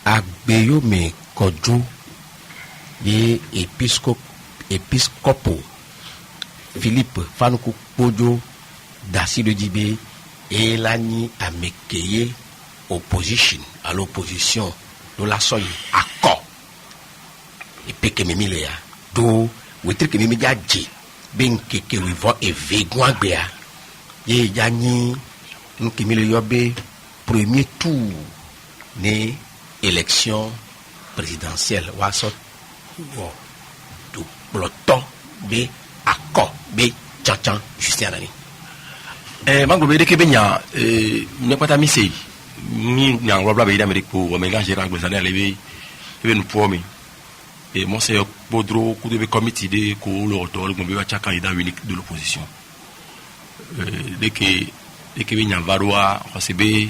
agbeyome kojo ye episcopo Philippe Fanuku Pojo Dassi de Djibé et l'ani amekeye opposition à l'opposition de la soye accord et peke memile ya do wetre ke mimi jaji ben keke we vo e vegwa gbea ye jani nkimile yobe premier tour ne élection présidentielle wa so wo do peloton be accord be tchan Justin Anani Manglobe de Kebenya ne pas tamisé ni n'en robla be d'Amérique pour mélanger rangs années levé et nous promis et moi c'est Bodro coup de comité de ko le retour le be chaque candidat unique de l'opposition de Kebenya Varoa recebe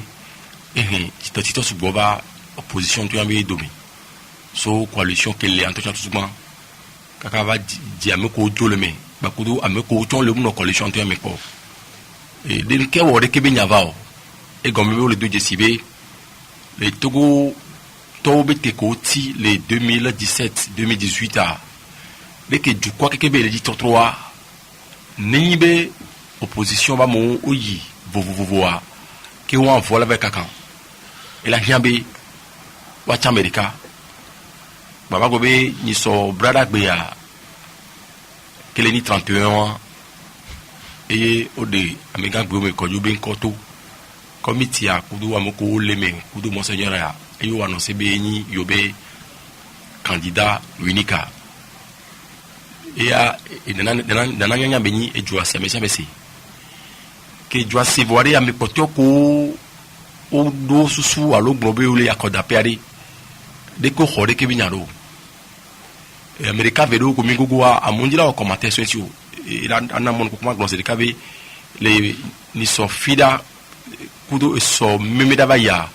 tito suboba opposition tu amé domi so coalition qu'elle est en tout souvent kaka va diame ko to le me ba kudu ameko ton le mon coalition tu amé ko et dès que on est Kebenya Vao et comme le 2 décibels les Togo Tobete Koti les 2017-2018 à dès que du quoi que Kebele dit 3 nibe opposition va mon oyi vovovoa qui on envoie avec Kakan et la jambe watch America baba gobe ni so brada gbeya kele ni 31 ans et au de amega gbe ko yo ben koto committee a kudu amoko leme kudu monseigneur ya et yo annoncer be ni yobe candidat unique et a dana nyanya beni e jua semesi que jua se voir a me poto ko o do susu alo gbobe o le akoda pere de ko khore ke binyaro e america vedo ko mingogo a mondila o commentaire sur et ana mon ko kuma glosser de kabe les ni so fida kudo so memeda vaya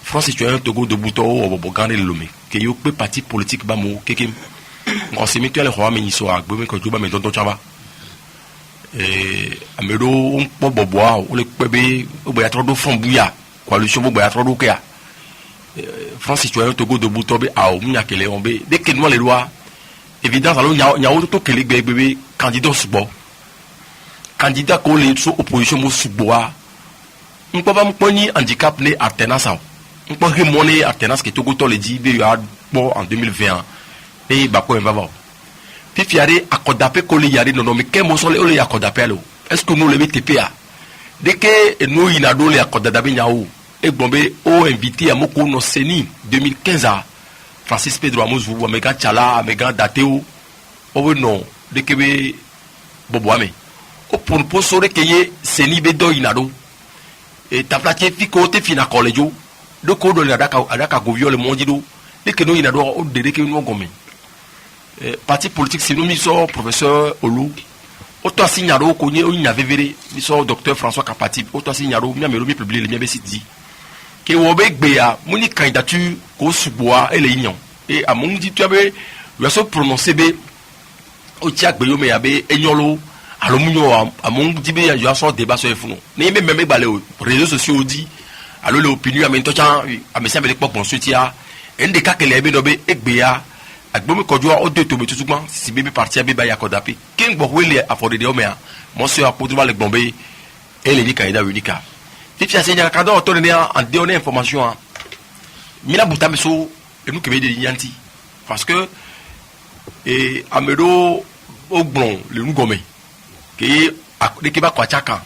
France tu as un togo de bouton au bogane lomé que yo pe parti politique ba mo kekem on se met le roi mais ni so agbo me ko juba me tonton chaba amedo on po boboa o le pebe o boya trop do fombuya coalition bo boya trop do kea France tu as un togo de bouton be a o munya kele on be dès que nous les lois évidence alors nya o to kele bebe candidat subo candidat ko le so opposition mo suboa on peut pas me handicap les alternance on peut remonter alternance que Togo to le dit be ya bon en 2020 et ba ko en va fifiare akodape ko le yari non mais quel mo so le akodape lo est-ce que nous le TPA dès que nous inado le akodabe nyao e bombe o invité à moko no seni 2015 à Francis Pedro Amouzou amega chala amega dateo o non dès que be bobo ame o pour posore que ye seni be do inado et ta platie fi côté fina collège de ko do adaka govio le mondido dès que nous inado o de que nous gomme parti politique c'est nous miso professeur Olu auto signalo ko ni o nya vevere miso docteur François Kapati auto signalo mi amelo mi publier le mi be site que wo be gbe ya muni candidature ko suboa et le union et a mon dit tu avais le so prononcer be o ti agbe yo me ya be enyolo alo munyo a mon dit be ya so débat sur funo ni même balé réseaux sociaux dit alo le opinion amento chan amesi amele pok bon sotia ende ka kele be no be egbe ya agbo me kodwa o de to be tutukman si bebe parti be ba ya kodapi king bo wele afode de o me a monsieur apodwa le bombe et le ni candidat unique fifi asenya kado o to ne en donner information mina butambe so e nu kebe de yanti parce que et amedo ogbon le nu gome ke akode ke ba kwa chaka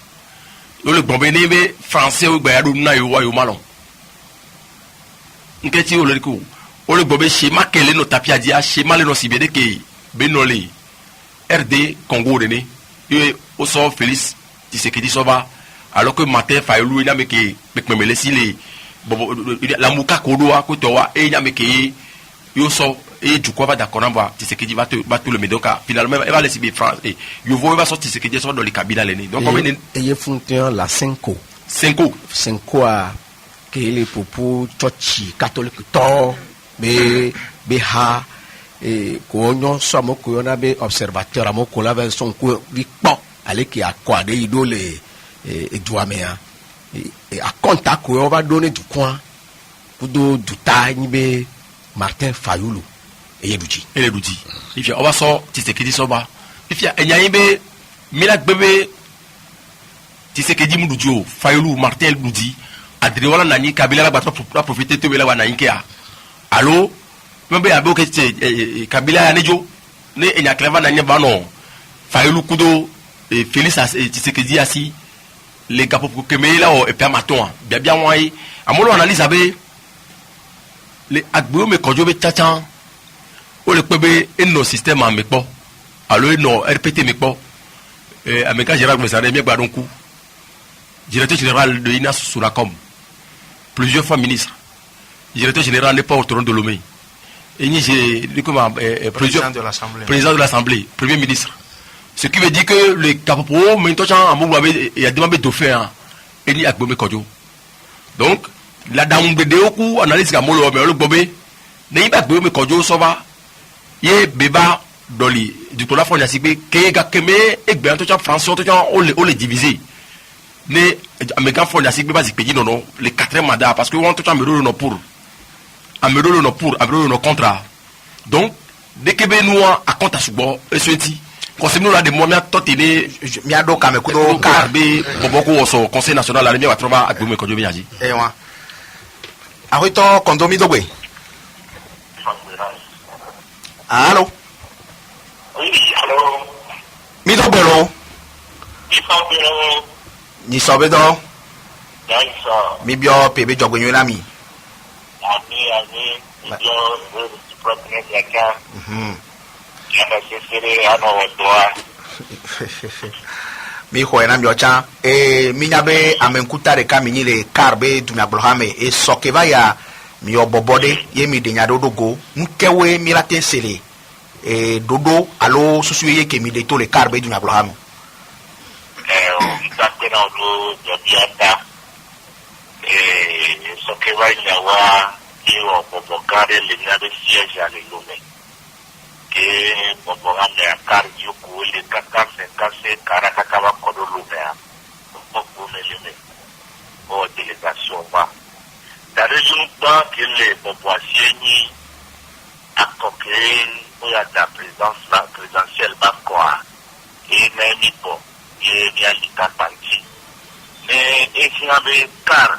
le bombe ne be français o gba ya do na yo wa yo malon nketi o le ko o le bombe schéma kele no tapia dia schéma le no sibede ke benole RD Congo de ne et au sort Félix Tshisekedi soba alors que matin Fayulu ina meke mekmemele si les la muka kodoa ko towa e ina meke yo so et du quoi va d'accord on va Tshisekedi va tout le donc finalement elle va laisser France et yo va sortir Tshisekedi sur dans les cabinets l'année donc comme et fonction la 5 a que les propos chochi catholique to be ha et ko nyon so mo ko na be observateur amoko la version ko bi po ale ki akwa de idole et douamea et à contact on va donner du coin kudo duta nibe Martin Fayulu eyeduji ifia oba so Tshisekedi soba ifia enyaimbe mila gbebe Tshisekedi mudujo Fayulu Martin Ludi adri wala nani Kabila la batwa profiter to wela wana inkea allo membe abe ke Kabila ya nejo ne enya cleva nanya bano Fayulu kudo Félix Tshisekedi asi les gars pour que mais là et permaton bien moi amolo analyse abe les agbo me kojo be chacha o le pebe eno système en mekpo allo eno RPT mekpo ameka Gérard Messare mi gbadon ku directeur général de INAS Souracom plusieurs fois ministre directeur général n'est pas au trône de Lomé et ni j'ai comment président de l'Assemblée premier ministre. Ce qui veut dire que les capopro maintenant il y a demandé de faire et ni agbo me kojo. Donc la dame de deoku analyse ka molo me lo gbobe ne ba gbo me kojo so ba ye beba doli du pour la fois yasibe ke ga keme egbe to cha France to cha on les diviser ne américain fois yasibe ba zikpe non les 4e mandat parce que on to cha me no pour amelo no pour amelo no contrat. Donc dès que be nous a compte à subo et souhaiti conseil là de moi mia totine mia do ka me kudo karbe boboko so conseil national la mia watroba agbo me kojo biaji wa ahito kondomi dogwe allô oui allô mi dogbero ni sobedo mi bio pebe jogwe nyola mi ami bio du propre yaka yana sesere ano doa mi ho na mi ocha mi nyabe amenkuta de kamini le karbe du mi abrahame e sokeva ya mi obobode ye mi de nyadodo go nkewe mi la tensele e dodo alo susu ye ke mi de to le karbe du mi abrahame itakena do jodiata sokeva nyawa yo bobokare le nyabe siège à l'Elomé que bobogame a cardio ku le kase karakakaba kodolumea bobomeleme o délégation ba la région ba que les boboasieni a coqué ou ya da présidentielle ba quoi et même po et bien lita panti mais et si avait car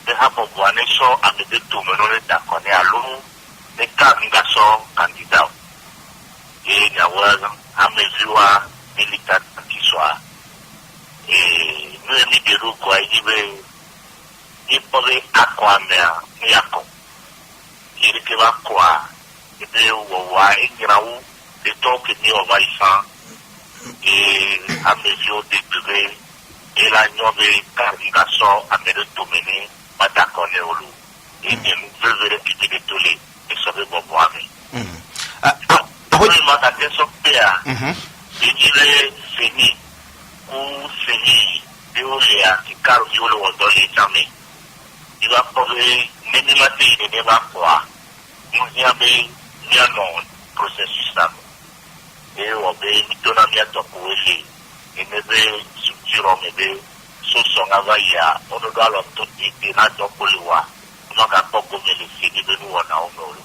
de haboboane so amede tumenone da kone alu ne car ngaso candidat et Niawaza ameziwa militaire qui soit et nous ni de quoi il veut pouvait aquamea ni ako il que va quoi et de wa ingraou de to que ni ovaisa et amezio de degré et la nove cargaso amede tomene matakone olu et nous veut récupérer de tous les et sauver boboame oui, ma attention père. Il dit fini ou fini de oléa qui car viole ou dans les jamais. Il va prouver même matin il ne va pas. Nous y avons mis un processus là. Et on va mitona mia toko ele. Et ne veut structure mais veut so son avaya. On doit l'entendre et na toko lewa. On va pas comme les fini de nous on a on.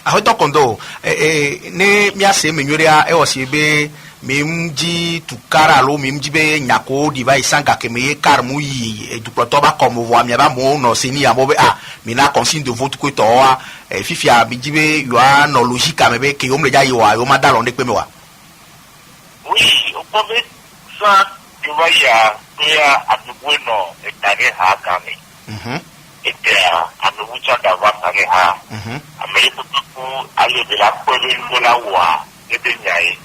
ahoto kondo ne miase menyoria e osibe mimji tukara lo mimji be nyako divai sanga kemeye karmu yi du protoba comme voix mi ba mo no sini amobe mina consigne de vote ko to wa fifia bijibe yo no logique amebe ke omle ja yo wa yo madalo ne pemewa oui on peut ça tu vas ya atubueno etare ha kame amebucha dawa kage ha ameliputu ale de la pole ngola wa ebenyai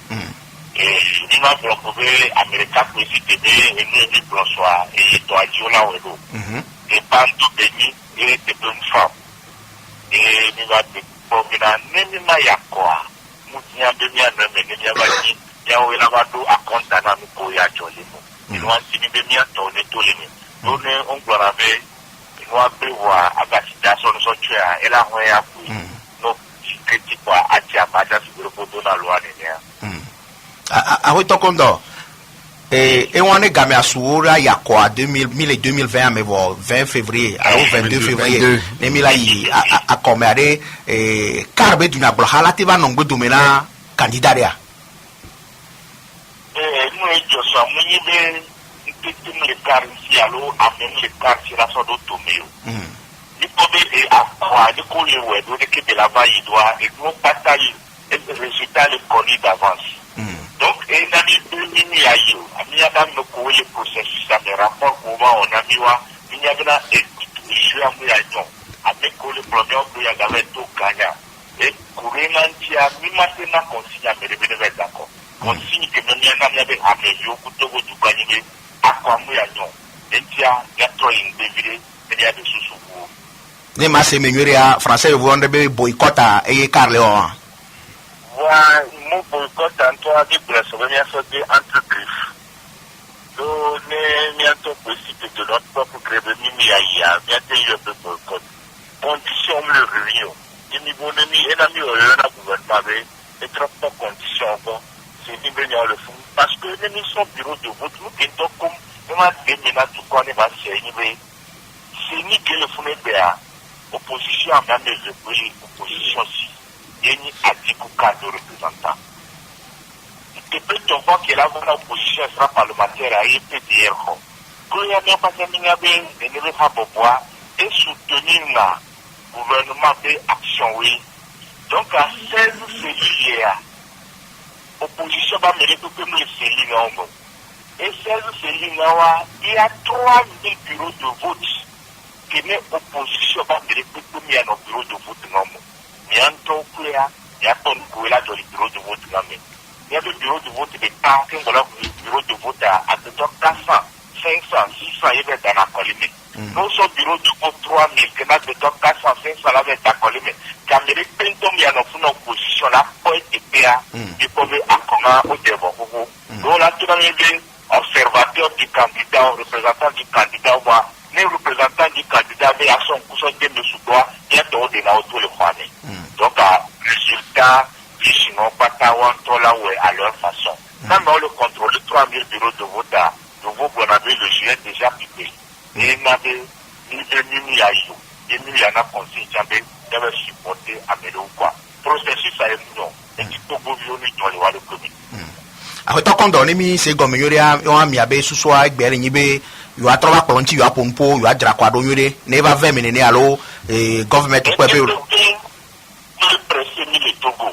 ni ma bloquer america président et ni bloquer et to ajiola wedo et panto beni et de bonfa et ni va de pogina nemi ma yakwa mutia bemia na meni ya baki ya wela wadu akonta na mko ya jolimo ni wanti ni bemia to ne tolimi done on glorabe wa bewa abasida so so twa ela ho ya ku no kiti kwa atia baja siguro ko dona lwa ne ya ahoto kondo Et on est gamé à Soura, il y a quoi, 2020, mais bon, 20 février, alors 22 février, mais là, il a comméré, carbe d'une abrohala, tu vas non goûter maintenant, candidat. Moi, je suis les cars ici, alors, à même les cars, c'est la sorte d'automé. Il faut à quoi, il faut les ouais, donc, de là-bas, il doit, et nous, bataille, et le résultat, le connu d'avance. Donc, et dans les 2000, il y a eu, il y a dans le processus, ça me rapporte comment on a mis, il y a bien un jeu à Mouillagnon, avec le premier, il y a tout gagnant. Et courir il y a mis maintenant consigne à me revenir d'accord. Consigne que même il y a un amélioré, tout le gagné, à quoi Mouillagnon. Et il y a trop une dévidée, il y a des sous-sous. Les masses menuria français vous ont boycott à Carléon. Voilà, mon boycott en toi de presse, on vient faire des entreprises. Donc, nous avons possible de notre propre grève, nous avons un boycott. Condition le réunion. Et nous avons mis un ami au gouvernement, et trop de conditions, c'est nous venons le fond. Parce que nous sommes bureau de vote, nous sommes comme, nous avons des menaces de quoi nous avons c'est nous qui le font opposition à même les oppositions si. Il a dit qu'au cas de représentants. Depuis ton vote que la bonne opposition sera parlementaire à EPDR, qu'il y a bien passé de ne pas boire et soutenir le gouvernement d'action, oui. Donc à 16 cellules, l'opposition va mener tout comme les cellules. Et 16 cellules, il y a 3000 bureaux de vote qui n'est opposition va mener tout comme il y a nos bureaux de vote. Il y a un taux clair, il y a un taux clair dans les bureaux de vote. Il y a des bureaux de vote de temps, quand on a des bureaux de vote à 400, 500, 600, il y a dans la colline. Nous sommes bureaux de vote 3000, qui n'a de 400, 500, là, dans la colline. Quand il y a une opposition là, pour être PA, il faut accorder au développement. Donc là, tout le monde est observateur du candidat, représentant du candidat, les représentants du candidat avaient à son cousin de sous-bois, il y a tout de là autour de l'Okhane. Donc, résultat, les Chinois, Patawan, Tola, à leur façon. Quand on le contrôle, 3000 bureaux de vote, de vous, on avait le juillet déjà pipé. Et il y avait ni à you. Et nous, il y en a conseillé, il avait supporté à Mélo, quoi. Processus à Emounon. Et qui peut vous vivre dans les lois de commune. Après, tant qu'on donne, c'est comme il y a un miabé sous soi, avec Bérénibé. You are trouble plenty, you are pompo, you are draquado, you never vemine allo, government to Quebec. Le président de Togo,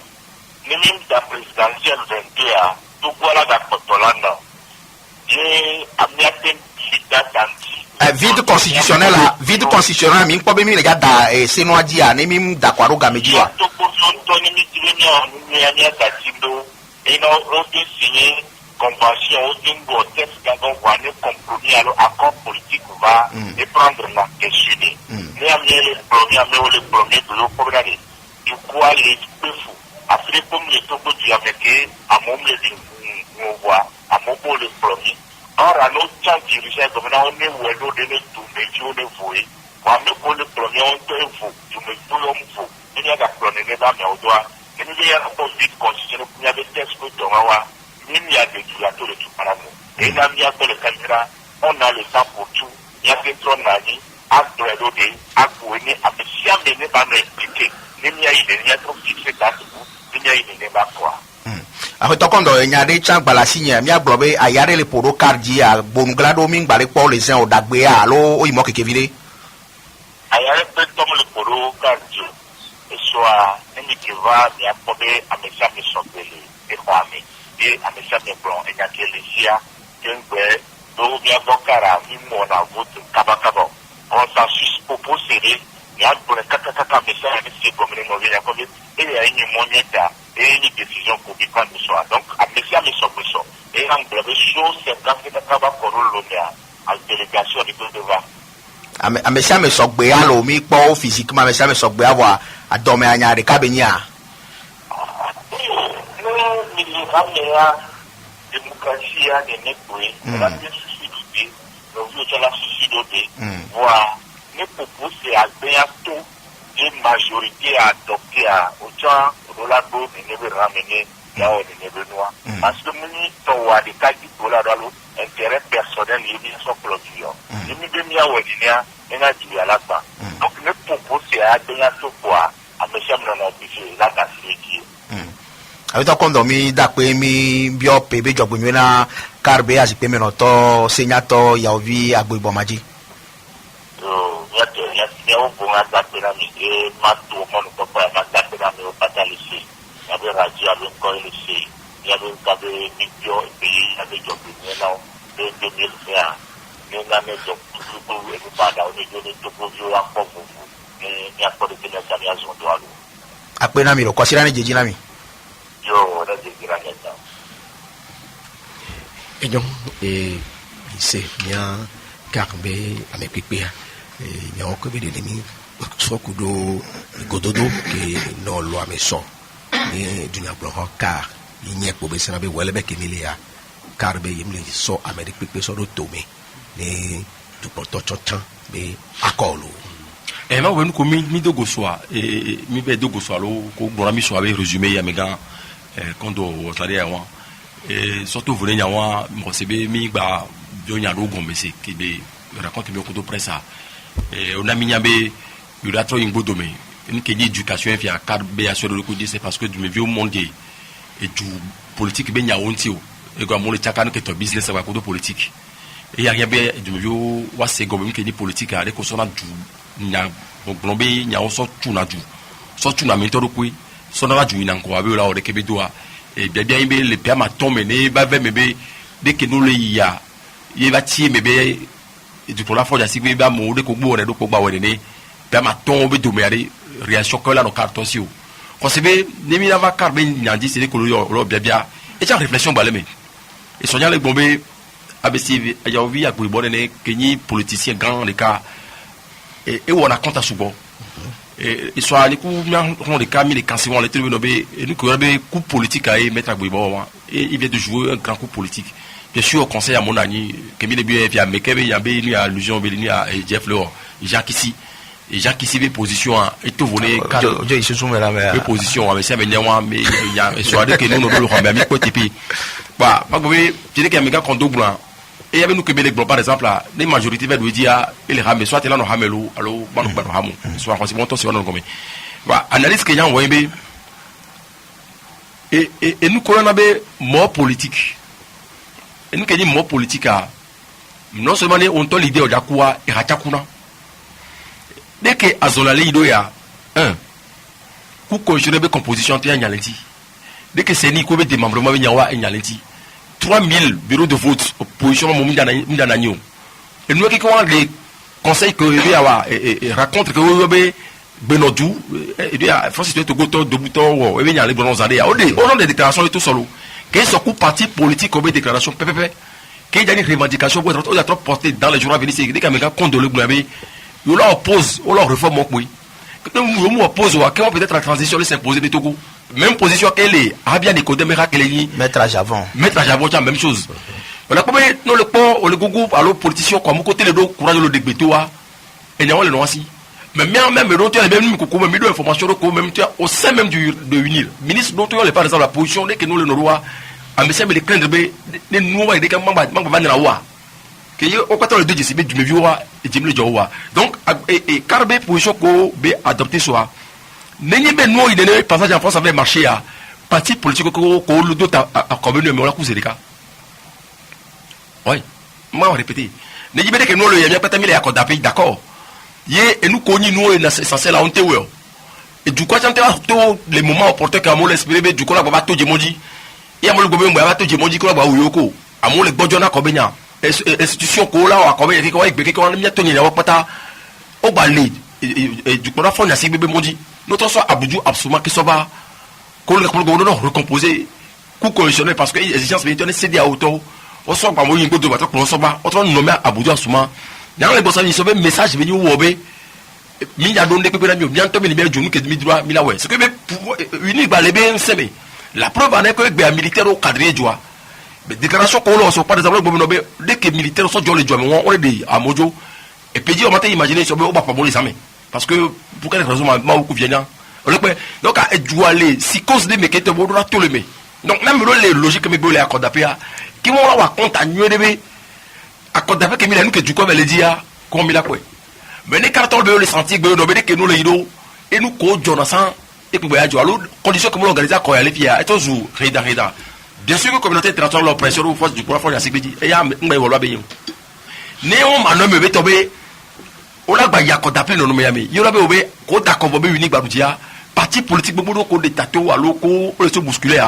même la présidentielle 22 à Togo, la Cotolanda, et Amiaten Lita Tanti. Vide constitutionnel, mais pas bien les gars, c'est noir dia, même d'aquaro gamedia. Togo, Tony Mitinia, Tatindo, et non, signé. Convention au Dingo, test qu'on va ne compromis à l'accord politique va et prendre la question. Mais à les premiers de l'opération. Du coup, les peu fous. Après, comme les Togo du Amérique, à mon voix, à mon beau le premier. Or, à notre temps dirigeant, comme on est où elle nous donne tout, mais tu le vois. Moi, le premier, on te voit. Tu me vois, il y a la première, mais au doigt. Et nous, il y a un peu vite constitutionnel, il y a des tests que tu vas. Il y a des créateurs de tout par et il y a le caméra, on a le temps pour tout. Il y a des trônes à dire, à Bredodé, à Gouéné, à Messia, mais n'est pas m'expliquer. Il y a une trop fixée dans tout, il y a une n'est pas quoi. Après, tant qu'on doit y a des chants, la signe, il y a globé, à y aller les poros cardi, à Bonglado, Ming, Balekpo, les uns au Dagbea, allo, il manque Kevile. À y aller peut-être le poro cardi, et soit, il qui va, il y a probé à Messia, mais son belé, et quoi, mais. Et à mes chers blancs, il y a des gens qui ont bien bokara, mimo na vote kabakabo. Consensus propos serré, il y a pour les 4 messages à M. Gomene Mouvé, et il y a une moneta et une décision pour qu'il prenne le soir. Donc, à M. Messobesso, et il y a une chose, c'est quand il y a un délégation de Dodova. À M. Messobea, l'omi, pas physiquement, M. Messobea, à dormir à Nyari Kabenia. La démocratie a des négociés, la suicidité, le vieux de la suicidité, voire les propos, c'est à bientôt une majorité à adopter à autant de la boue de ne ramener là où il n'est pas noir. Parce que nous, on a des cas qui sont là dans l'eau, intérêt personnel et bien son produit. Il me dit bien ouais il y a dit à la fin. Donc le propos c'est à bien tout quoi à me chercher dans la vie la casse-qui. Awita kondo mi dakwe mi bio pebe jogbu na karbe azipe me no to senyato yaovi agbo maji. Il y a un bon attaque dans mes matou mon papa m'a attaqué dans mes patalici. Il y avait radio avec quoi il sait. Il y avait des vidéos et puis il y avait job maintenant de 2020. Nous n'avons pas de et pas dans les données de produits encore vous. Mais il y a pas de téléchargement de l'eau. Après na mi ro kwasira ni jeji na mi. Yo, on a des grands temps. Et donc, c'est bien carbe avec pipi. Il y a encore des demi sokudo gododo que non loi mais son. Et du n'ablo car il n'y a pas besoin de welebe kemilia carbe yimli so avec pipi so do tomé. Et du porto chochan mais akolo. Et moi, nous commis mi dogo soa et mi be dogo soa lo ko gbora mi so avec résumé ya mega quand on tade wa et surtout voler nya wa mo sebe mi gba jo nya do gombe se ki be raconte mi ko do pressa et on a mis il y a trop une bonne domaine une qui éducation via cadre b sur le coup c'est parce que du me vieux monde et du politique ben ya onti o et quoi mon le chakano que ton business va ko do politique et y a rien bien du me vieux wa se gombe qui dit politique avec ko sona du nya blombe nya on so tu na mento ko so na du ina ko abi la o de kebe doa et bien bien le père ma tombe ne ba be mebe dès que nous le ya il va tirer mebe et du pour la fois d'assis ba mo de ko gbo re do ko gba we ne père ma tombe do me ari réaction que là no carton si o ko se be ne mi va car ben nyandi c'est ko lo bien bien et ça réflexion ba le me et sonya le bombe abc ya ovi ya ko bo ne kenyi politicien grand les cas et on a compte à souvent et soit les coups on les cas mis les cancer les trucs et nous que be coup politique à mettre à boibo et il vient de jouer un grand coup politique bien sûr au conseil à mon ami que mi le bien via mekebe ya be ni allusion be ni à Jeff Leo Jacques ici et Jacques ici be position et tout voler je ici sous la be position avec ça mais il y a soit que nous nous le ramener mi côté puis bah pas que je dis que mega kondo blanc et il y avait nous que les par exemple là les majorités veulent lui dire il ramé soit là no hamelo allo banu banu hamu soit quand c'est bon c'est on comme bah analyse que y a envoyé et nous qu'on a be mort politique et nous que dit mort politique non seulement on t'a l'idée de quoi et ratakuna dès que azolale ido ya ku conjurer be composition te nyalenti dès que c'est ni ko be démembrement be nyawa nyalenti 3000 bureaux de vote opposition Mindana Nyo. Et nous qui les conseils que il y a raconte que vous avez Benodou et bien Francis Togoto de bouton et bien les bons années au nom des déclarations et tout solo que ce coup parti politique comme déclaration PPP qu'il y a une revendication pour être portée dans les jours à venir c'est dès qu'un compte de le blâmer il leur oppose ou leur réforme oui nous oppose ou comment peut-être la transition s'imposer de Togo même position qu'elle est bien Nicodème Rakeleni mettre à Javon la même chose on a comme non le pont le gogo alors politicien comme côté le dos courage le débetoa et n'y a le noisi mais même l'autre les même beaucoup même information même au sein même de unir ministre d'autre les par exemple la position dès que nous le roi a monsieur me les craindre des nous et des mamba na wa que au côté le deux JCB du meviwa et du jowa donc et carbe position ko be adopter soit n'ayez ben nous il est passage en France avec marché à parti politique ko le dos à convenu mais on la cause des cas oui moi répéter n'ayez ben que nous le y'a pas mis les accords d'appel d'accord et nous connus nous est censé la honte et du coup quand les moments opportuns qu'à mon l'esprit du coup là va tout djemodi et à mon le gouvernement va tout djemodi ko ba uyoko à mon le bodjona ko benya institution ko là ko be ko be ko na toni la pata o ba lead et du coup là faut na si bébé mondi notre soit Aboudjou absolument qui soit qu'on le recomposer coup conditionné parce que exigence militaire c'est à auto on soit pas moyen de battre pour on soit pas autrement nommé Aboudjou absolument dans les bossans ils sauver message venu wobe mi ya donné que bien tomber les bien journée que mi droit mi la ouais ce que uni ba les bien semé la preuve en est que be militaire au cadre joie déclaration qu'on on soit pas des amis nommé dès que militaire sont les joie on est des à Mojo et puis on m'a imaginer sur on va pas les amis parce que pour quelle raison ma ou vient donc à jouer si cause de me qui te tout le mais donc même les logiques me les accords d'appel qui vont avoir compte à mieux de accorde avec Emile nous que du coup elle dit comme il a quoi mais les cartons de le sentir que nous que nous les ido et nous ko Jonathan et que voyage alors condition comme l'organiser quoi aller via et toujours reda bien sûr que communauté internationale l'oppression ou force du pouvoir force la sécurité et ya ngba wolo abeyo néon manon me tomber on a ba accorde appel non Miami yo la be obe ko d'accord bo be unique ba dia parti politique bobo ko de tato alors ko le se bousculer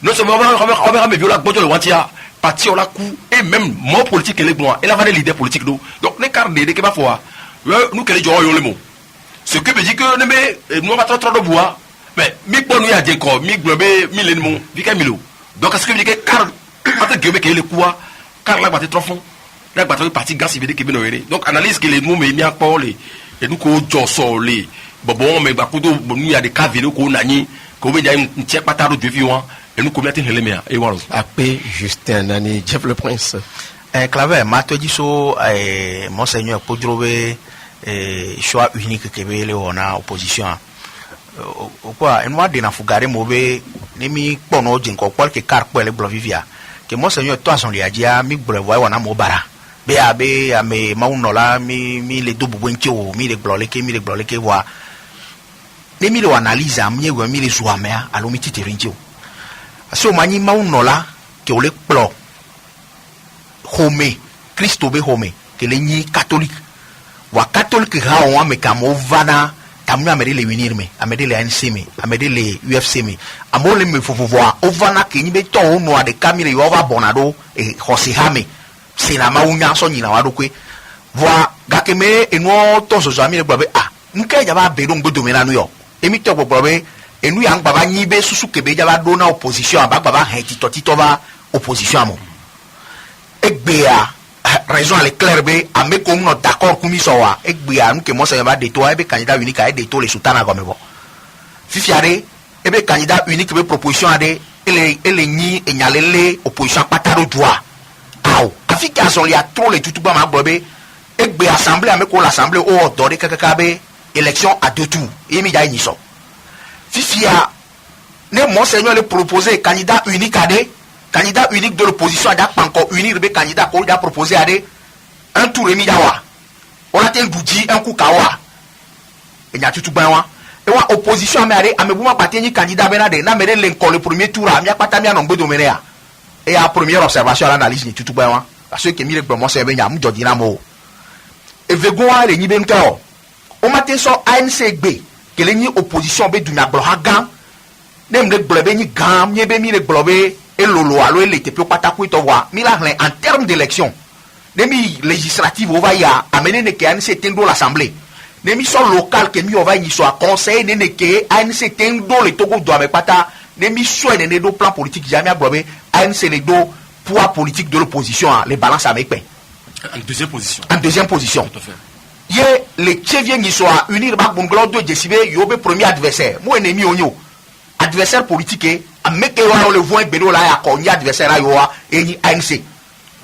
non seulement on va me violer bojo le wantia parti on la coup et même mon politique elle est bon elle a des leaders politiques donc les cartes de que ba fois nous que les gens yo le mot ce que veut dire que nous va trop de bois mais mi bon nous a dit quoi mi globe mi le mot vika milo donc est-ce que veut dire que car entre guillemets que le quoi car la battre trop fond la battre parti gas veut dire que bien donc analyse que les mots mais bien pas les et nous ko josso les bon mais ba kudo nous a des cas vidéo ko nani ko be une check pataro de vivant et nous commettre les meilleurs et voilà après Justin Nani Jeff le Prince clave mato dit so monseigneur podrobe choix unique que be le ona opposition quoi en moi de na fugare mobe ni mi pono jinko quelque car pour le blovivia que monseigneur toi son liadia mi brevoy wana mobara be ame maunola mi le double wencho mi le bloleke voix ni mi le analyse amie we mi le zuamea alo mi titerinjo so mani maunola que o le plo home Christo be home que le ni catholique wa catholique ha on me kamo vana tamu amede le unir me amede le ANC me amede le UFC me amole me fofovoa ovana ke ni be to no ade kamire yo va bonado e hosi hame sina maunya so nyina wa dokwe voa gakeme eno to so amire gbabe nke ja ba be do ngbodo me na no yo emi to gbobe enu ya ngba ba nyi be susu ke be ja ba do na opposition abagba ba han tito ba opposition amo egbea raison elle est claire be ame ko no d'accord kumi so wa egbea nu ke mo se ba de to ebe candidat unique a de to le sultana comme bo fifiare ebe candidat unique be proposition ade ele nyi enyalele opposition pataro droit aw afika so ya trop le tutuba ma gbobe egbe assemblée ame ko l'assemblée o do de kakaka be élection à deux tours emi ja nyi so fifia ne monseigneur le proposer candidat unique ade candidat unique de l'opposition a encore unir be candidat ko a proposé ade un tour emi jawa on a tel doudi un coup kawa e nya tutu banwa e wa opposition ame ade ame buma pateni candidat benade na mere l'encore le premier tour amia patami anombe domenea et à première observation à l'analyse ni tutu banwa parce que mi le promo se be nya mu jodina mo e vegoa le ni bento o matin so ANC gbe que le ni opposition be du na blohagan nem le globe ni gam ni be mi le globe et lolo alo ele te pata ko to wa mi la en termes d'élection nemi législative on va y amener ne que ANC tendo l'assemblée nemi so local que mi on va y so conseil ne que ANC tendo le togo do avec pata nemi so ne do plan politique jamais abrobe ANC le do poids politique de l'opposition les balances avec pain en deuxième position tout à fait ye le chevien ni so unir ba bunglo do jesibe yo be premier adversaire mo ennemi onyo adversaire politique ameke wa le voix bedo la ya ko ni adversaire ayo wa eni ANC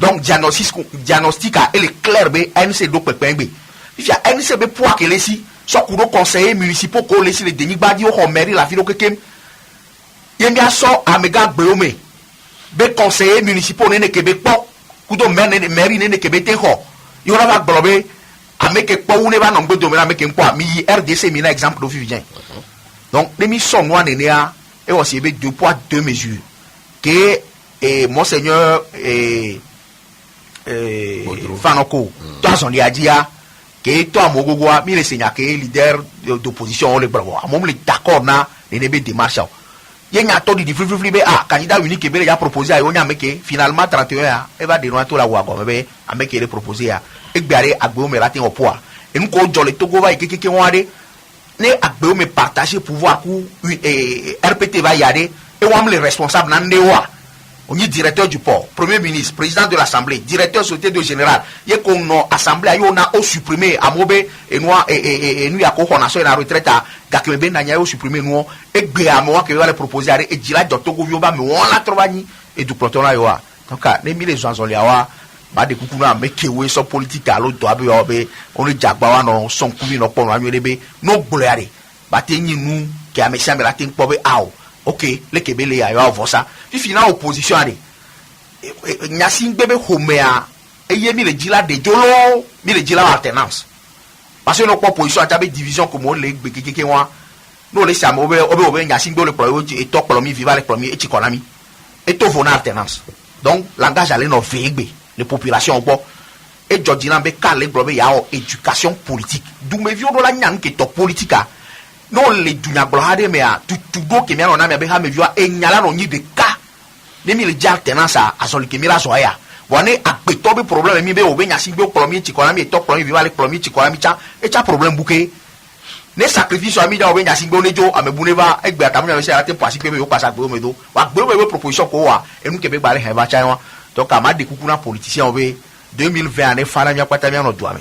donc diagnostic a ele clair be ANC do pepe be if ya ANC be poids que lesi so kudo conseiller municipaux ko lesi le deni badi o mairie la filo kekem yemia so amega gbeome be conseiller municipaux ne kebe po kudo mairie ne kebe te ho yo la ba globe ameke po une ba no gbedo me na ameke nko mi RDC mi na exemple do vivien donc demi son noa nenia et aussi avec 2 poids 2 mesures que monseigneur Fanoko toi son dia que toi mogogoa mi le seigneur que leader d'opposition le bravo a mom le d'accord na ne be démarche yenya to di free be candidat unique be ya proposé a yonya meke finalement 31 e va de no to la wa go be ameke le proposé a egbiare agbo me ratin au poids et nous ko jole togo va keke wade ne agbe me partager pouvoir ku RPT va y aller et on les responsables nandewa on est directeur du port premier ministre président de l'assemblée directeur société générale ye ko no assemblée ayo na o supprimer amobe et noa et nous ya ko na so na retraite gakembe na nya o supprimer no egbe amo ke va le proposer are e dila dotogo vio ba me won la trobani et du protona yo donc ne mi les gens liawa ba de kuku na make we so politique alo do abi obe on le jagba wa no son kubi no pon anyo lebe no gboleare ba te yin nu ke amesia me la tin pobe aw OK le kebele ya yo vosa fi fina opposition ade nyasi gbebe homea eye mi le dzi la de jolo mi le dzi la alternance parce que no kpɔ position atsabe division comme on le gbe kekeke wa no le siame obe nyasi gbe le kplɔ ye etɔ kplɔ mi viva le kplɔ mi etsi kɔ na mi eto vo na alternance donc langage ale nɔ ve gbe le population gbɔ edzɔdzi na be ka le gblɔ be yawɔ éducation politique dumeviwo ɖo la nya nu ke tɔ politique a no le dunyagblɔ ha ɖe mea tutu ɖo ke mianɔ na mia be hameviwa enya la nɔ nyi ɖeka ne mi le dzi alternance a azɔli ke mi la zɔ ya vɔ ne agbetɔ be problème mi be o be nyasi gbe kplɔ mi etsi kɔ na mi etɔ kplɔ mi viva le kplɔ mi etsi kɔ na mi etsa problème buke ne sacrifice ami da o be nyasi gbe ne dzo amebu ne va egbe atamu nya be se ate po asi gbe be o pasa gbe o me do wa gbe o be proposition ko wa enu ke be gba le he va tsa wa donc ama de kuku na politicien o be 2020 ne fana mia kwata mia no do ame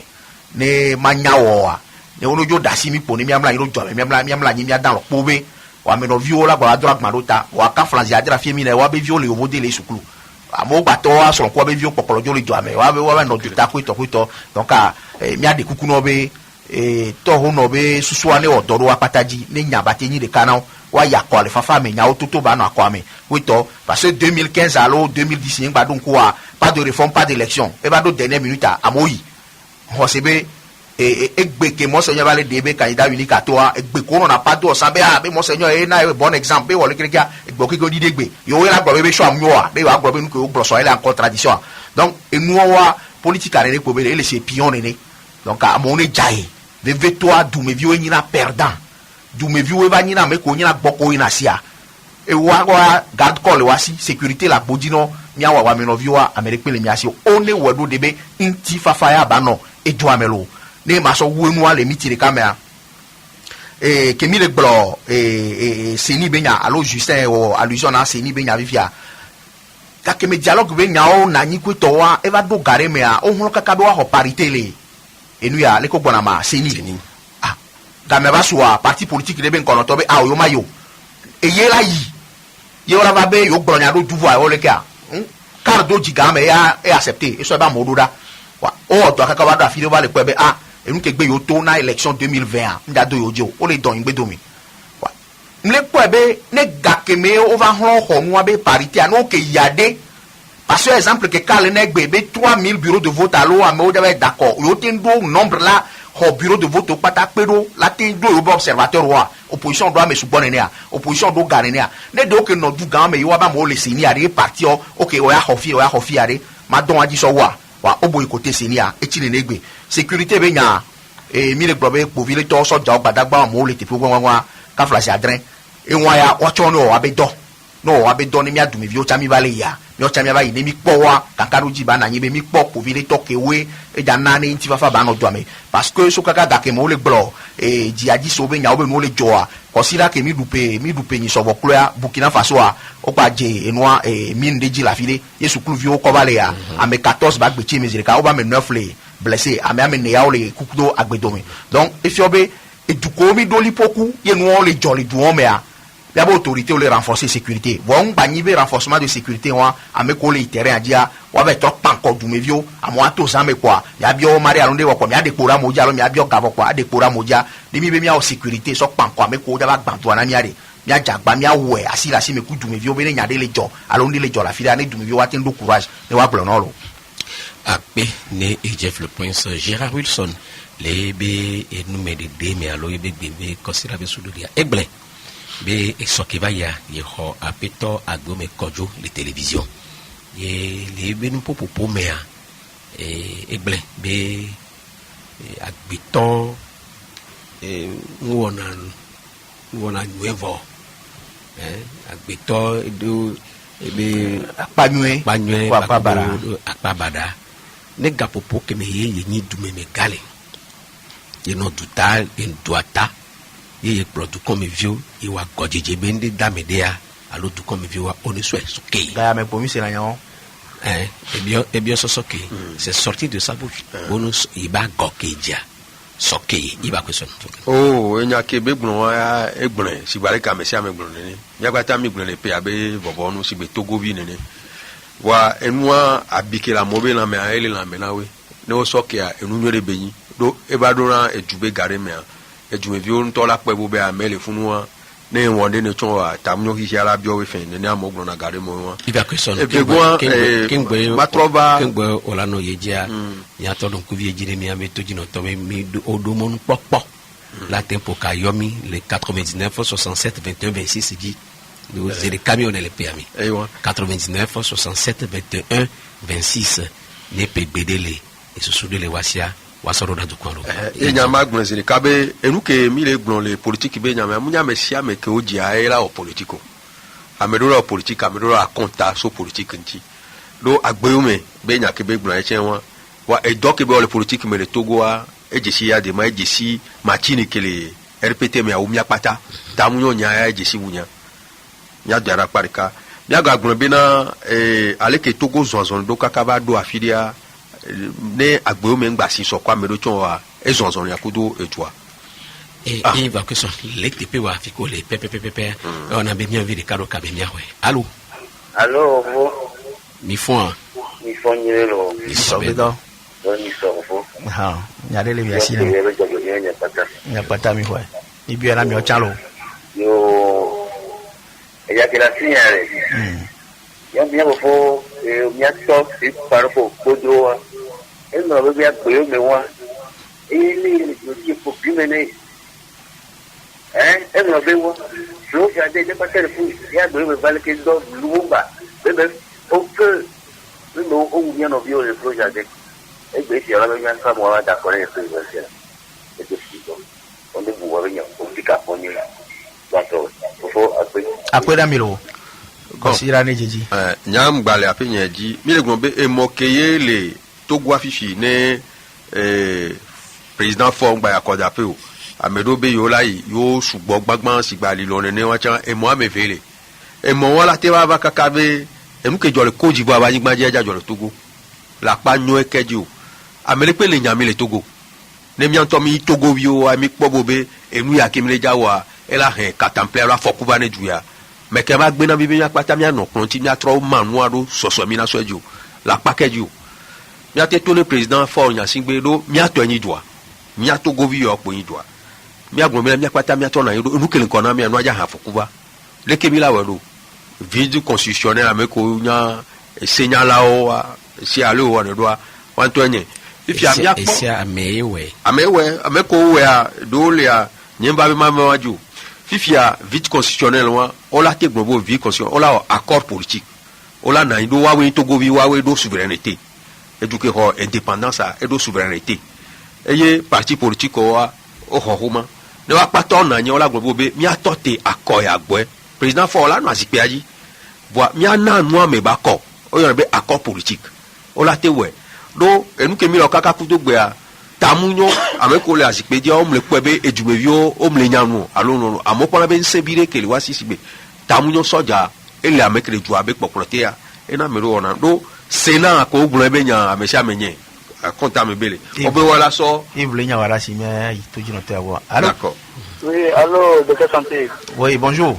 ne manya wo wa ne ono jo dasi mi po ne mia mla iro do ame mia mla nyi mia dan lo po be wa me no vio la gba do agma ta wa ka franzi adra fie mi na wa be vio le o modele sukulu amo gba to wa so ko be vio popolo jo le do ame wa no do ta ko to donc mia de kuku no be to ho no be susua ne odoro apataji ne nya batenyi de kana wa ya ko le fafa me nya ototo ba no akwa me wito parce que 2015 alo 2010 ngba don ko wa pas de réforme pas d'élection e ba do dernière minute amoyi ho sebe egbe ke monseigneur va le debe candidat unique à toi egbe ko no na pas do sabe be monseigneur e na bon exemple be wole kirika egbo ki go di degbe yo we la gbo be so amwa be wa gbo be nu ko gbo so ele en contradiction donc enu wa politique are ko be ele se pion ne donc a mon e jai de toi du me vieux nyina perdant du me vieux va nyina me ko nyina gboko ina sia e wa garde call wa si sécurité la bodino mia wa me no vieux amerique le mia si one wedo debe inti fafa ya ba no e do amelo ne ma so wenu ale mitire kamera ke mi le glo seni benya alo Justin o allusion na seni benya vivia ka ke me dialogue benya o na nyi kwito wa e va do gare me a o hunu kaka be wa ho parité le enu ya le ko gbona ma seni ga me ba so a parti politique le be nkono to be a o yo mayo e ye la yi ye ora ba be yo gbronya do duvo a o le ka cardo jiga me ya e accepter e so ba moduda wa o to kaka ba do afire ba le pe be enu ke gbe yo to na election 2020 nda do yo jo o le don gbe do mi wa mle po be ne gakeme o va ho nu abe parité anu ke yade parce que exemple que kale ne gbe be 3000 bureaux de vote alo ame o debe d'accord yo tin do nombre là ho bureau de vote pata pedo la tin do yo observateur wa opposition do ame subone ne a opposition do gare ne a ne do ke no du gan me yo ba mo le sini ari parti o okay o ya hofi ari ma don aji so wa obo côté sini a etile ne gbe sécurité be nya mi le globe po vile to so ja gbadagba mo le tipu wa ka flash adren e won ya o cho no abedo ni mi adumi vi o cha mi bale ya mi o cha mi ba yi ne mi po wa kakaruji ba na yin be mi po po vile to kewe e da na ni ti fafa ba no do ame parce que so kaka da ke mo le glo ji aji so be nya o be no le joa consider que mi dupe ni so bo kloa Burkina Faso a o pa je enwa mi ndeji la file yesu klu vi o ko bale ya ame 14 ba gbe chi mezirika o ba me 9 le blessé ame ne ya o le kukudo agbedomi donc ifiobe eduko mi do lipoku ye no le jolly du o me a la autorité ou les renforcer sécurité bon bani be renforcement de sécurité wa ame ko le terrain adia wa be to panko du mevio amo ato zame kwa ya bio mari alonde wa kwa mi ade pora moja alo mi abio gabo kwa ade pora moja de mi be mi a sécurité so panko ame ko da ba gbanto na mi ade mi ajagba mi awe asira si me ku du mevio be ne nyade le jo alonde le jo la fila ne du mevio wa tin do courage ne wa blono lo ape ne Jeff le prince Gérard Wilson le be enume de me alo be be considérer be sudodia egble be esokiva ya ye ho apeto agome kojo le télévision ye le be nu popo mea egble be agbeton wona nuevo agbeton do be apanywe akpabada ne gapopo ke me ye ni dume me gale ye no dutal en doata ye produit comme vieux il wa godjeje bende damedea alo du comme vieux wa oniswe soke ga me pomi se la yan et bien soke c'est sorti de sa bouche bonus iba gokeja soke iba question oh enya ke be gbon wa egbon si gbare ka me si ame gbon ni ya gbata mi gbon le pe abe bobo nu si be togo bi ni wa enua abike la mobe la me a ele la me na we ne o soke a enu nyore beyin do e ba do ran ejube gare me a ejumevio nto la pe bo be amele funua ne wonde ne chon tamnyo hi ala bio we fen ne amoglo na gare mo wa evacuation kengbe matroba kengbe olano yejia ya to don kuvie jire mi ame to jino to mi odomon popo la tempo ka yomi le 99 67 21 26 dit nous les camions les permis 99 67 21 26 ne pe bedele et ce sont les wasia wasoro da dukwaro nyama gbonzeli kabe enuke mi le gbon le politique be nyama munya mesia me ke oji aera o politico amedoro politique amedoro akonta so politique nti do agbeume be nya ke be gbon eche won wa edoke be o le politique me le Togo a ejesi ya de ma ejesi machine kele rpt me awumia pata tamunyo nya ejesi wunya nya dara parika nya ga gbon be na aleke Togo zonzon do kakaba do afidia ne agbeume ngba si so kwa medo chon wa ezonzon yakudo etwa et va que son l'ETP wa fiko le pepe on a bien vu les cadeaux ka bien ouais allô mi font nyelo ni sobedo ni sofo ha nyale le biasi nya pata mi ouais ni bi ala mi o chalo yo ya que la señale ya mi fo mi ato si parco kodo el no be a koyo me wa ele no ti po primene el no be wa lo ya de passer fu ya do me vale que do lumba bebe o que no o mi no vio el proyecto e be si ahora me han samo da con eso es decir donde buwa venyo o tika ponyo bato fo akweda miro considérer ne jeji nyam gbale apenye ji mi le gbon emokeye le Togo afifi ne président fo ngba yakoda pe o amedo be yo lai yo sugbo gbagban sigbali lo ne wa chan emo amevele emo wala te ba kakabe emuke jo le koji bo abayin gbaje ja jo le Togo la pa nyo ekeji o amele pe le nyami le Togo ne mi anto mi Togo bi o ami pobobe enu ya kemile jawa ela he katample la fokuba ne juya me ke ba gbe na bibi ya pata mi ano kon ti mi atro manu ado soso mi na so eju la package o mi ate to le président for nya singbe do mi ato yin doa mi ato govi yo po yin doa mi agbon mi pata mi ato na yin do enu kele kon na mi anu aja ha fokuba le ke mi la we do vide constitutionnel ameko nya signala o si alo o ne do wan to yin if ya mi akpo esi amewe ameko we a do le a nyemba be ma waju fifia vite constitutionnel wa ola te gbobo vie constitutionnel ola accord politique ola na indo wa we Togo bi wa we do souveraineté eduke ho indépendance a edo souveraineté eye parti politique wa o hohuma ne wa pato na nya ola gbobo be mi atote accord ya gbo président fo ola no asipe aji bo mi ana nu ameba ko o yo be accord politique ola te we do enuke mi lo kaka ku to gbe a tamunyo ameko le asipe dia o mle kwebe ejumevio o mle nyanu alo no amoko na be nsebire kele wasisibe tamunyo soja ele amekele ju abe popolotea ena mero ona do sena ko ogun ebe nya amesha menye konta me bele obe wala so il nya wala si me to jino te wa allô d'accord oui allô docteur santé oui bonjour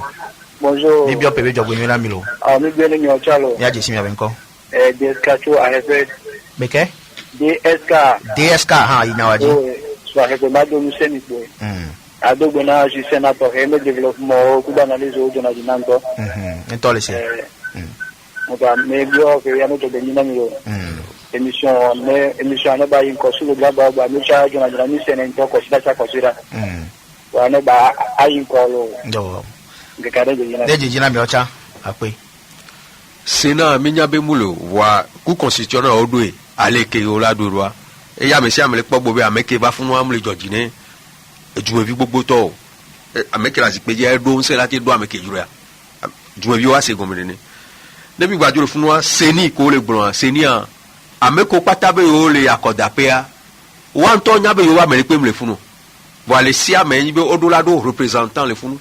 ni bio pebe jobo ni la milo mi bien ni o chalo ya jesi mi abenko DSK to ahebe beke DSK ha inawaji so ahebe mado museni bo adogbo na ji senator eme development ku analyse o jona dinanto entole se Oba me bio ke ya no to benina mi yo émission ne ba yin ko su le gba gba mi cha jona jona mi sene nto ko sida cha ko sida wa ne ba ayin ko lo ndo ngekare de jina mi ocha ape sena minya be mulo wa ku constitutionnel odwe aleke yo la dorwa e ya me si amele pogbo be ameke ba funu amle jojine ejumevi gbogbo to ameke la sipe je do nse lati do ameke jura jumevi wa se gomene ni debi gbajuro funu wa seni ko le gbon seni a ameko patabe yo le akoda pe a wa nto nya be yo wa mere pe mle funu bo ale si amenyi be odolado représentant le funu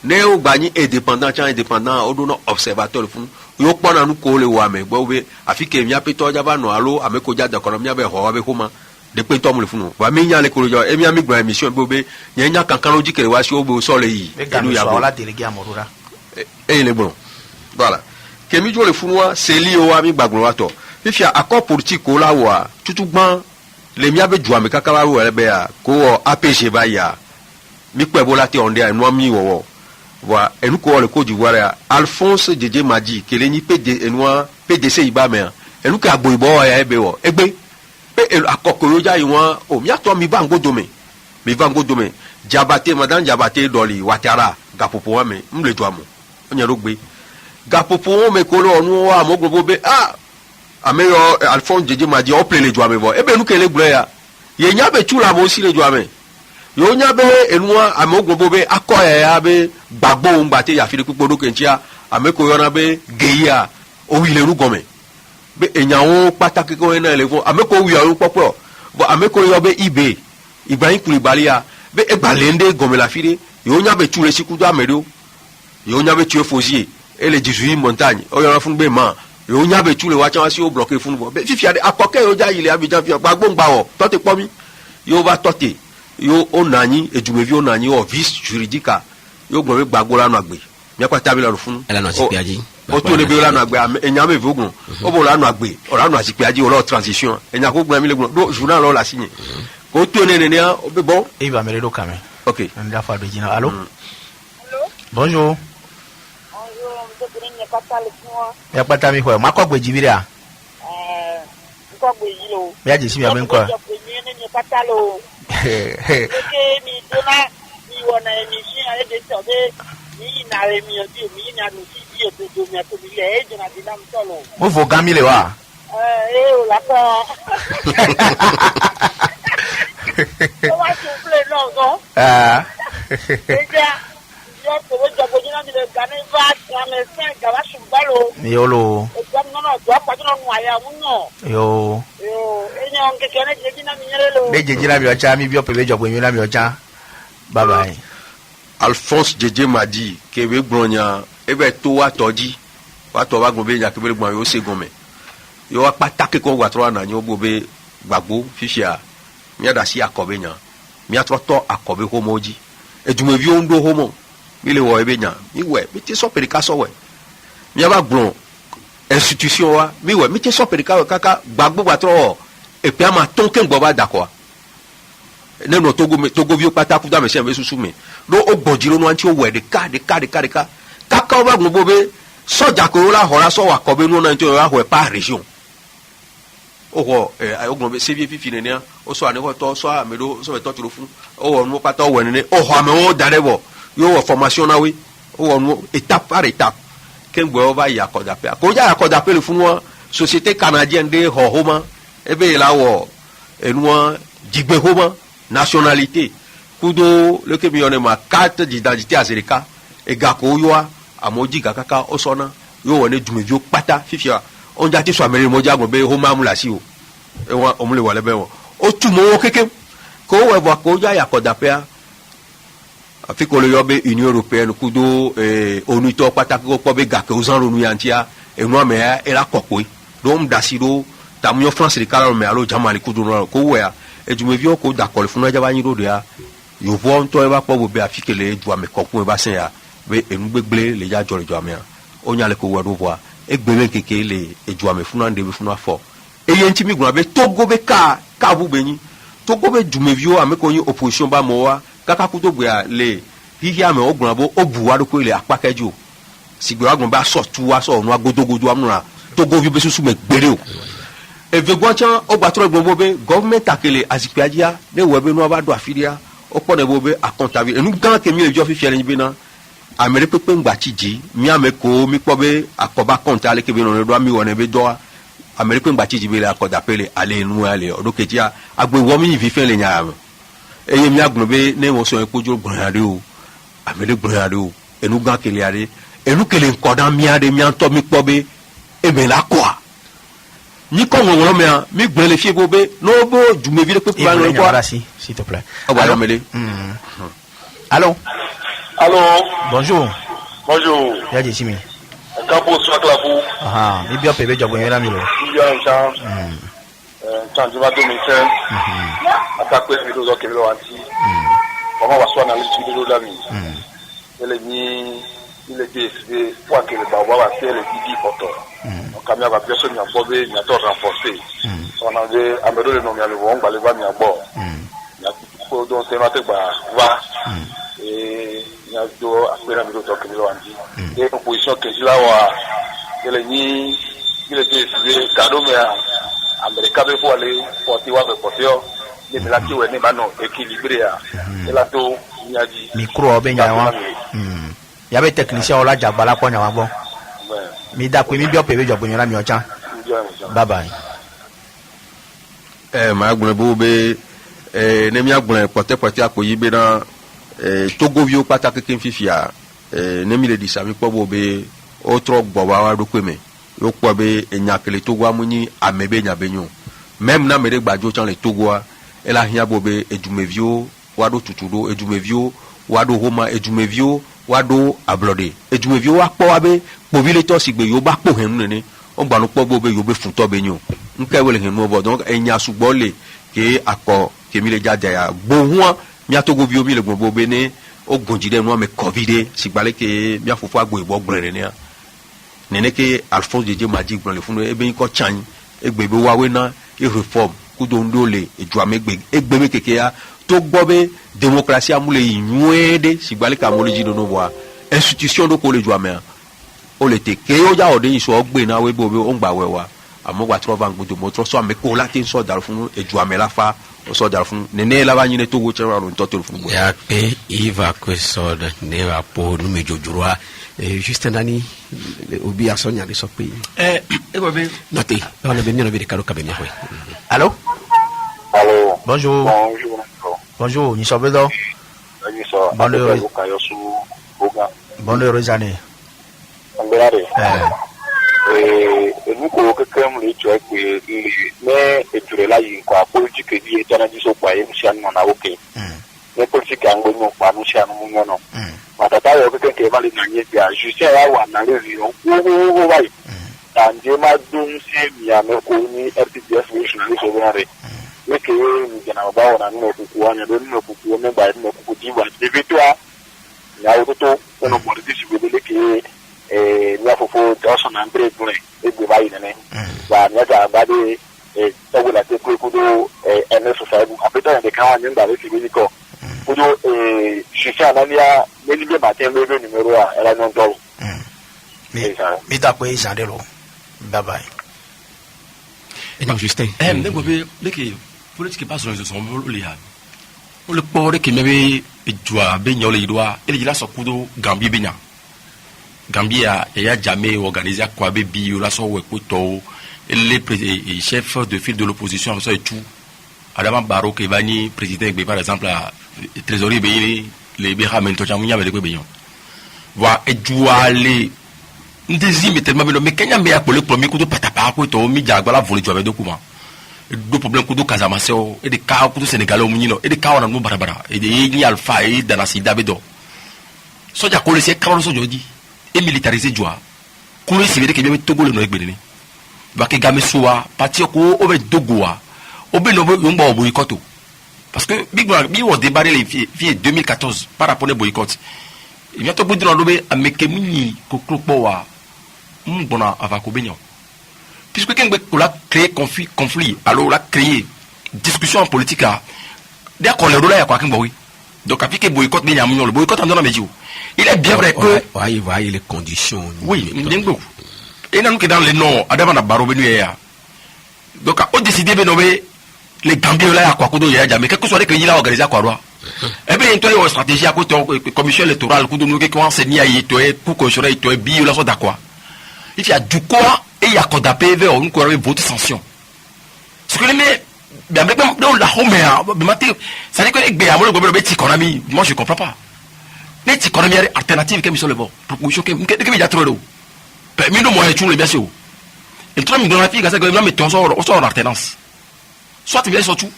ne o gbani indépendant odo no observateur le funu yo pona nu ko le wa me gbo be afike mi apeto jaba no alo ameko jada kono mi abe ho wa be homa de pe to mo le funu wa mi nya le ko jo e mi ami gba emission bo be nya kankan oji kere wa si o be so le yi enu ya bo la délégué amorura e le bon voilà kemi jo le funu wa seli o wa mi gbagbo wa to fifia accord politique o la wa tutugban le mi abe ju ame kakala wo ele be ya ko APG ba ya mi pe bo la te onde anu mi wo voilà enu ko le Côte d'Ivoire ya Alphonse Djedje Madji kele ni PDC ibame enu ka gbo ibo ya ebe wo egbe pe akoko yo ja iwon o mi ato mi bango dome Diabaté madame Diabaté doli Ouattara gapopo wa me mle do amo onya rogbe gapopo me ko lo nu wa mo gbo be ameyo Alphonse Djedje Madji o plele do ame bo ebe nu kele gbre ya ye nya be chula mo si le do ame yo nya be enua ame gbo be akoya ya be gbagbo ngbate ya fi pipo do kentia ame ko yo na be geya o wi le ru gome be enyawo pataki ko na le fo ame ko wi o popo bo ame ko yo be ibe Ibrahim Koulibaly ya be egbalende gome la fide yo nya be chule sikudu amedo yo nya be tue Fosier et les 18 montagnes o yo na fun be man yo nya be chule wa chan si o bloquer fun bo be fifi ade akoke yo ja ile Abidjan fi gbagbo ngba o to te pomi yo ba tote yo onani edumevi onani o vice juridique yo gbo be gbagbo lanu agbe mi pa tabi lo fun ela no sipiaji o to le be lanu agbe enya me vogun o bo lanu agbe o lanu asipiaji o lo transition enya ko gbo mi le gbo do journal lo la signé ko to ne o be bon il va me le kame OK on da fa do jina allô bonjour ya pata mi ko ma ko gbe jibiri a ko gbe yi lo ya je si mi amen ko mi dona mi wona mi si a de so be mi na re mi o mi na mi si bi o do mi to mi le e jona bi na mi solo mo fo gan mi le wa o la ko o wa tu play no go yo to wo jobo jina mi le gane va me sen ga wa subalo yo lo o gam no do pa no nu aya mu no yo enyo nke kene jina mi nyere lo de jina mi o cha mi bi o pe jobo mi na mi o cha bye bye Alphonse Djedje Madji kebe gbronya ebe to wa toji wa to ba gbobe nya kebe gbon yo se gome yo wa patake ko wa tro na nyo gbobe gbagbo fifia mi ada si akobe nya mi atroto akobe ko moji edumevi ondo homo mi le wo ebe nya mi we mi ti so perika so we mi aba gbon institution wa mi we mi ti so perika kaka gbagbo wa tro e pe ama ton ken gbo ba dako neno togo vi o pataku da me se me susu me do o gbojiro no anti o we de ka kaka o ba gbogbo be soja ko la hora so wa ko be no na nti o wa ho pa region o ho o gbon be sevi fifi ne ne o so ani ko to so amedo so be to tiro fun o wo no pata o we ne o ho ame o darebo yo wo formation na we o wo no étape par étape ken gbo o ba ya ko da pe ko ja ko da pe le fun won société canadienne de ho homa e be la wo enu jigbe homa nationalité kudo le ke mi yone ma carte d'identité azerika e gako yoa amoji gakaka osona yo woni dumevio pata fifia on jati so amere mo jago be ho mamula si o e wa omule wale be wo o tumo keke ko we bo ko ja yakoda pe afiko le yobe union européenne kudo onu to pata ko ko be gake ozan ronu yantia e no me e la kokoi do mdasido tamunyo France de kala me alo jamali kudo no ko we edumevio ko d'accord funa jaba nyi rodo ya yo vo nto e ba po bo be afikele edu ame kokun e ba sen ya be enugbegle le ja jore jo ame onya le ko wado vo egbele keke le edu ame funa ndebe funa fo eye nti mi gun abe togo be ka bu benyi togo be dumevio ame ko yin opposition ba mo wa kaka ku to gbe le hihi ame ogun abo obuwa do ko ile apakeju sigbe agun ba so tu wa so onu agodogodo amura togo vi be susu me gbere o evegwanchan o gbatro gbogbo be government akele azipiajia de webe no ba do afiria o pone bobe accountable enu gan ke mi ejo fi fiere nbe na amere pepe ngba chiji mi ameko mi pobe akoba kontale ke be no do mi wona be do amere pepe ngba chiji be le akoda pele ale enu ale odo kejia agbe wo mi fi fe le nya eye mi agun be ne mo so epojo gbonade o amere gbonade o enu gan kele ade enu kele nkodan mi ade mi anto mi pobe ebe la kwa ni ko won me mi gbon le fie bobe no bo jumevi le pepe ba no kwa s'il te plaît allô mele allô allô bonjour ya je simi kapo so klabu mi bi o pebe jogo yen la mi lo ya ncha change va do mi sen atakwe mi do ke lo anti mama waswa na li do la mi ele ni ile DSB pour que le baba va faire le didi photo comme ya va bien so mi abobe mi to renforcer on avait amedo le nom ya le bon ba le va mi abo ya ko don se ma te ba va et nya do aspira mi do to ke lo anji e opposition ke jila wa ele ni ile ke si ka do me America be fo ale fo ti wa be fo yo ni me la ti we ni ba no équilibré ya e la to nya ji micro obe nya wa ya be technicien ola jagbala ko nya wa gbọ́ mi da pe mi bi ope be jogbo yan la mi ocha bye bye ma gbọ́n bo be ne mi agbọ́n pote akoyi be na Togo vio pata ke fifia ne mi le di sami po bo be o tro gbo wa do pe me yo po be enya kele Togo amuni amebe nya benyo même na me de gbajo chan le Togo a e la hia bo be edumevio wa do tutudo edumevio wa do homa edumevio wa do ablode edumevio wa po wa be po vile to sigbe yo ba po hen nene o gba no po bo be yo be fun to benyo nka wele hen no bo donc enya sugbo le ke akọ ke mi le jade ya gbohun mi Togo vio mi le gbogbo be ni o gonjide no me covid sigbale ke mi afofo agbo igbo gbere ni nene ke Alphonse Jeje Maji gbon le fun e be ko chan egbe be wawe na e reform kudo ndole ejuame egbe be keke ya to gbo be démocratie amule yinwede sigbale ka moloji no bo institution do ko le juame o le te ke o ja ode yin so gbe na we bo be o ngba wewa amogba trova ngbudo mo tro so ameko lati so dar fun ejuame la fa o so dar fun nene la ba yin Togo chero ro ntoto fun bo ya pe iva ko so de ne va po nu me jojurwa juste nani obi asonya de so pe e ko be noté on le benino be de karo kabenia hoy allô Allô. bonjour Bonjour. bonjour ni so be do Ni so. Bonne Kayosu Boga. bonne heureuse année Ngare. Enu ko kekem le jo pe me eture la yin kwa politique di etana di so kwa yin shan na oke. Ne politique angbo mo pa no shan mo no. Matata yo ke ba le na nye bia justin ya wa na le ri o wo bai. Anje ma dum se mi ya me ko ni RTPS solution ni so ngare. Ne ke ni gena ba wa na no ku wa nya do no ku me ba no ku di wa de vitwa. Ya o to no mo di si be le ke ni afofo Johnson and Andre Gure egbe bayi nene ba ni ga ba de tawo la te ku do ene so sa bu apeta de kan ni ngba le ti bi ko kudo shisha nania ni be ba te mebe numero a era no do mi ta pe isandelo bye bye et non Justin ne go be le ke politique pas sur les son le ya o le pore ke mebe ejua be nyole idwa ele jila so kudo Gambie benya Gambia ya jamais organisé quoi bébi ou la so we poto les chefs de file de l'opposition ça et tout Adama Barrow qui va ni président par exemple la trésorier be les bera mento chamunya be ko beyon va edouale ndezime tellement mais Kenya me akole premier coup de patapa ko to mi jagba la voler jobe document do problème coup de Casamance et des cas coup de Sénégal au munino et des cas on a no barabara et des ni alpha et dans la sida bedo soja ko le se kan so jodi et militariser joie kulo sibere ke be Togo le no egbere ni ba ke game soa parti ko o be dogoa o be no ngba boycott parce que big was débarré les filles 2014 par rapport au boycott il vient to bout de l'enlobé amekemini ko klopo wa mbona avako benyo puisque kengbe ko la créer conflit alors la créer discussion en politique a d'accord le rôle ya kwa kengbo oui donc avec que boycott benya munyo le boycott en donnant medio il est bien vrai que voyez les conditions oui ndingo et non que dans le nord adama na baro benu ya donc on décidé be nobe les Gambiens là quoi ko do ya jamais quelque soit que il a organisé quoi roi et bien toi une stratégie à côté commission électorale ko do no que ko enseigner yi to e pour ko sura to e bi la so d'accord il y a du quoi et il y a qu'on d'appel vers une quoi vote sanction ce que les mais bien avec dans la home matin ça dit que les gars mo go be ti economy moi je comprends pas les économies alternatives que monsieur le bon proposition que me ya trop do mais nous moyen tout le bien sûr et toi me donne la fille ça que là mais ton sort en alternance soit tu viens surtout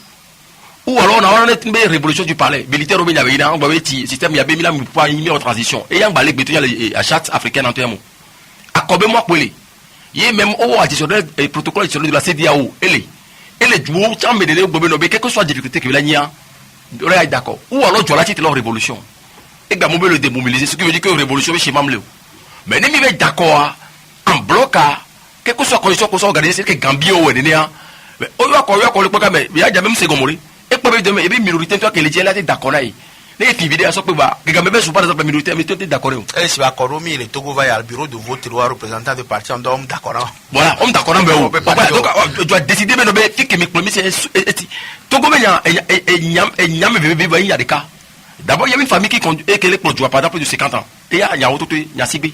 ou alors on a une révolution du palais militaire au Bénin on va petit système il y a bien mis pas une en transition et en balé béton à charte africaine en terme accobe moi pour les il y même au additionnel et protocole additionnel de la CEDEAO et les joueurs tant me donner au gouvernement quelle que soit difficulté que là n'y a d'accord ou alors tu as la titre leur révolution et gars le démobiliser ce qui veut dire que révolution chez Mamleo mais n'est pas d'accord en bloc quelle que soit condition qu'on soit organisé c'est que Gambie ou Nénéa mais on va le programme mais il y a même second et pour et minorité toi que les gens là d'accord là Ne fi vidéo so pe ba que gambe be so par exemple minorité mais tu es d'accord. Et si va Koromi le Togo va au bureau de vote ou représentant de parti on doit d'accord. Voilà, on d'accord ben donc tu dois décider mais no be fi que me promis c'est Togo ben nyam bébé il y a des cas. D'abord il y a une famille qui conduit et qui est produit pendant plus de 50 ans. Et il y a auto il y a Sibé.